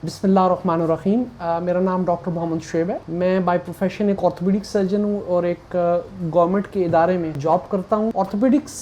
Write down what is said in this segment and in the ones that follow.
बिस्मिल्लाहिर्रहमानिर्रहीम। मेरा नाम डॉक्टर मोहम्मद शुएब है। मैं बाय प्रोफेशन एक ऑर्थोपेडिक सर्जन हूँ और एक गवर्नमेंट के इदारे में जॉब करता हूँ। ऑर्थोपेडिक्स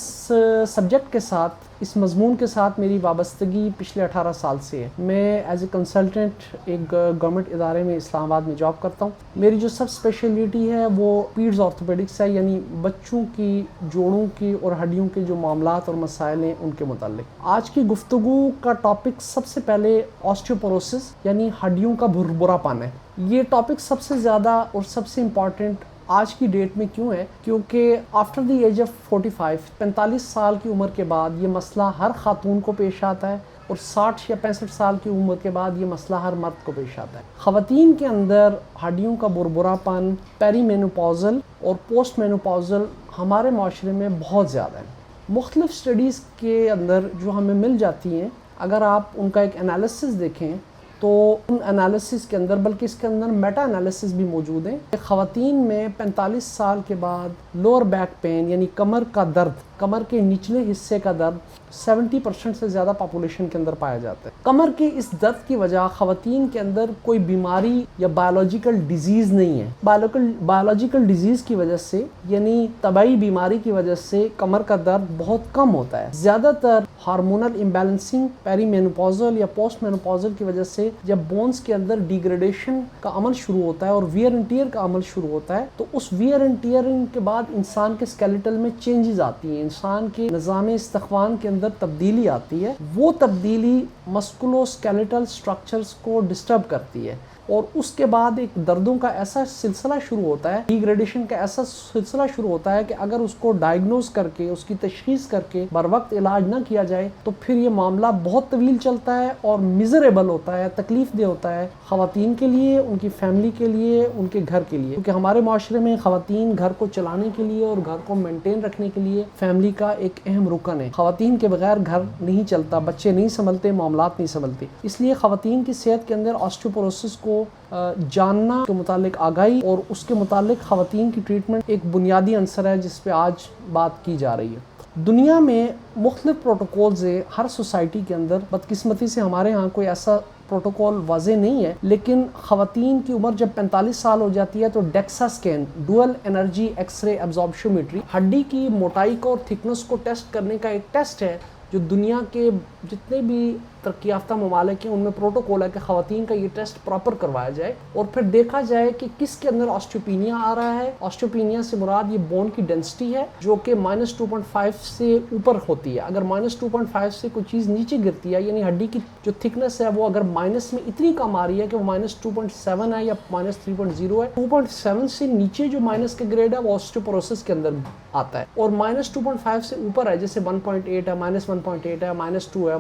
सब्जेक्ट के साथ, इस मजमून के साथ मेरी वाबस्तगी पिछले 18 साल से है। मैं एज ए कंसल्टेंट एक गवर्नमेंट इदारे में इस्लामाबाद में जॉब करता हूँ। मेरी जो सब स्पेशलिटी है वो पीड्स ऑर्थोपेडिक्स है, यानी बच्चों की जोड़ों की और हड्डियों के जो मामलात और मसाइल हैं उनके मुतालिक। आज की गुफ्तगू का टॉपिक सबसे पहले ऑस्टियोपोरोसिस यानी हड्डियों का भुरभुरापन है। ये टॉपिक सबसे ज़्यादा और सबसे इम्पॉर्टेंट आज की डेट में क्यों है? क्योंकि आफ्टर द एज ऑफ 45 साल की उम्र के बाद ये मसला हर खातून को पेश आता है और 60 या 65 साल की उम्र के बाद ये मसला हर मर्द को पेश आता है। ख़वातीन के अंदर हड्डियों का भुरभुरापन पेरीमेनोपॉज़ल और पोस्ट मेनोपॉज़ल हमारे माशरे में बहुत ज़्यादा है। मुख्तलिफ स्टडीज़ के अंदर जो हमें मिल जाती हैं, अगर आप उनका एक एनालिसिस देखें तो उन एनालिसिस के अंदर, बल्कि इसके अंदर मेटा एनालिसिस भी मौजूद है कि ख़वातीन में 45 साल के बाद लोअर बैक पेन यानी कमर का दर्द, कमर के निचले हिस्से का दर्द 70% से ज़्यादा पॉपुलेशन के अंदर पाया जाता है। कमर के इस दर्द की वजह ख़वातीन के अंदर कोई बीमारी या बायोलॉजिकल डिजीज़ नहीं है। बायोलॉजिकल डिजीज़ की वजह से यानी तबाई बीमारी की वजह से कमर का दर्द बहुत कम होता है। ज़्यादातर हार्मोनल इम्बैलेंसिंग, पेरीमेनोपॉज़ल या पोस्ट मेनोपॉज़ल की वजह से जब बोन्स के अंदर डिग्रेडेशन का अमल शुरू होता है और वियर एंड टियर का अमल शुरू होता है, तो उस वियर एंड टियरिंग के बाद इंसान के स्केलेटल में चेंजेस आती हैं, इंसान के निज़ाम इस्तख़वान के अंदर तब्दीली आती है। वो तब्दीली मस्कुलोस्केलेटल स्ट्रक्चर्स को डिस्टर्ब करती है और उसके बाद एक दर्दों का ऐसा सिलसिला शुरू होता है, डिग्रेडेशन का ऐसा सिलसिला शुरू होता है कि अगर उसको डायग्नोज करके, उसकी तशख़ीस करके बर वक्त इलाज ना किया जाए तो फिर ये मामला बहुत तवील चलता है और मिजरेबल होता है, तकलीफ दे होता है ख़वातीन के लिए, उनकी फैमिली के लिए, उनके घर के लिए। क्योंकि हमारे माशरे में ख़वातीन घर को चलाने के लिए और घर को मेनटेन रखने के लिए फैमिली का एक अहम रुकन है। ख़वातीन के बगैर घर नहीं चलता, बच्चे नहीं संभलते, मामलात नहीं संभलते। इसलिए ख़वातीन की सेहत के अंदर ऑस्टियोपोरोसिस को जानना के मुतालिक आगाही और उसके मुतालिक ख़वातीन की ट्रीटमेंट एक बुनियादी अंसर है जिस पे आज बात की जा रही है। दुनिया में मुख्तलिफ प्रोटोकॉल्स है हर सोसाइटी के अंदर। बदकिस्मती से हमारे यहाँ कोई ऐसा प्रोटोकॉल वाज़े नहीं है, लेकिन ख़वातीन की उम्र जब 45 साल हो जाती है तो DEXA scan, dual energy X-ray absorptiometry, हड्डी की मोटाई को और थिकनेस को टेस्ट करने का एक टेस्ट है जो दुनिया के जितने भी तरक्की याफ्ता ममालिक हैं उनमें प्रोटोकॉल है कि ख़वातीन का ये टेस्ट प्रॉपर करवाया जाए और फिर देखा जाए कि किसके अंदर ऑस्टियोपीनिया आ रहा है। ऑस्टियोपीनिया से मुराद ये बोन की डेंसिटी है जो कि -2.5 से ऊपर होती है। अगर -2.5 से कोई चीज़ नीचे गिरती है, यानी हड्डी की जो थिकनेस है वो अगर माइनस में इतनी कम आ रही है कि वो -2.7 है या -3.0 है, 2.7 से नीचे जो माइनस का ग्रेड है वो ऑस्टियोपोरोसिस के अंदर आता है। और -2.5 से ऊपर है, जैसे 1.8 है, -1.8 है, -2 है,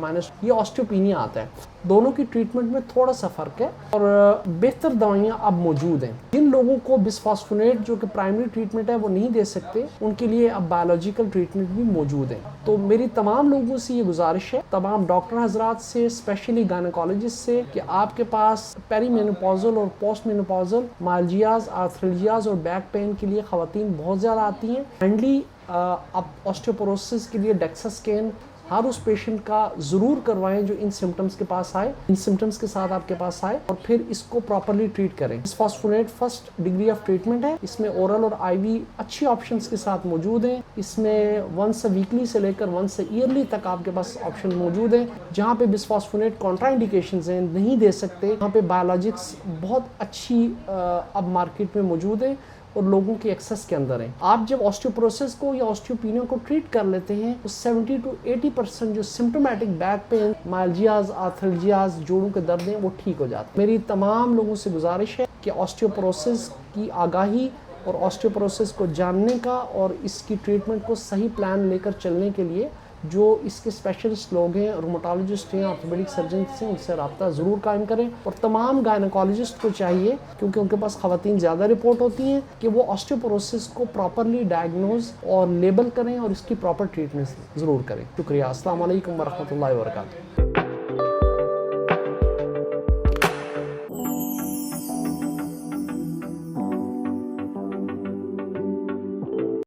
ये ऑस्टियोपीनिया आता है। दोनों की ट्रीटमेंट में थोड़ा सा फ़र्क है और बेहतर दवाइयाँ अब मौजूद हैं। जिन लोगों को बिस्फॉस्फोनेट जो कि प्राइमरी ट्रीटमेंट है वो नहीं दे सकते, उनके लिए अब बायोलॉजिकल ट्रीटमेंट भी मौजूद है। तो मेरी तमाम लोगों से ये गुजारिश है, तमाम डॉक्टर हजरात से, स्पेशली गायनेकोलॉजिस्ट से, कि आपके पास पेरीमेनोपॉज़ल और पोस्ट मेनोपॉज़ल माइल्जियाज, आर्थ्राल्जियाज और बैक पेन के लिए ख़वातीन बहुत ज़्यादा आती हैं। एंडली अब ऑस्टियोपोरोसिस के लिए डेक्सा स्कैन हर उस पेशेंट का ज़रूर करवाएं जो इन सिम्टम्स के पास आए, इन सिम्टम्स के साथ आपके पास आए, और फिर इसको प्रॉपर्ली ट्रीट करें। बिस्फॉस्फोनेट फर्स्ट डिग्री ऑफ ट्रीटमेंट है। इसमें ओरल और आईवी अच्छी ऑप्शंस के साथ मौजूद हैं। इसमें वंस वीकली से लेकर वंस ईयरली तक आपके पास ऑप्शन मौजूद है। जहाँ पे बिस्फॉस्फोनेट कॉन्ट्राइंडिकेशंस हैं, नहीं दे सकते, वहाँ पे बायोलॉजिक्स बहुत अच्छी अब मार्केट में मौजूद है और लोगों की एक्सेस के अंदर है। आप जब ऑस्टियोपोरोसिस को या ऑस्टियोपीनिया को ट्रीट कर लेते हैं तो 70 to 80% जो सिम्टोमेटिक बैक पेन, माइल्जियाज, आर्थ्राल्जियाज, जोड़ों के दर्द हैं वो ठीक हो जाते हैं। मेरी तमाम लोगों से गुजारिश है कि ऑस्टियोपोरोसिस की आगाही और ऑस्टियोपोरोसिस को जानने का और इसकी ट्रीटमेंट को सही प्लान लेकर चलने के लिए जो इसके स्पेशलिस्ट लोग हैं, रोमेटोलॉजिस्ट हैं, ऑर्थोपेडिक सर्जन हैं, उनसे रब्ता ज़रूर कायम करें। और तमाम गायनेकोलॉजिस्ट को चाहिए, क्योंकि उनके पास ख़वातीन ज़्यादा रिपोर्ट होती हैं, कि वो ऑस्टियोपोरोसिस को प्रॉपरली डायग्नोज और लेबल करें और इसकी प्रॉपर ट्रीटमेंट ज़रूर करें। शुक्रिया। अस्सलाम वालेकुम वरहमतुल्लाहि वबरकातुहू।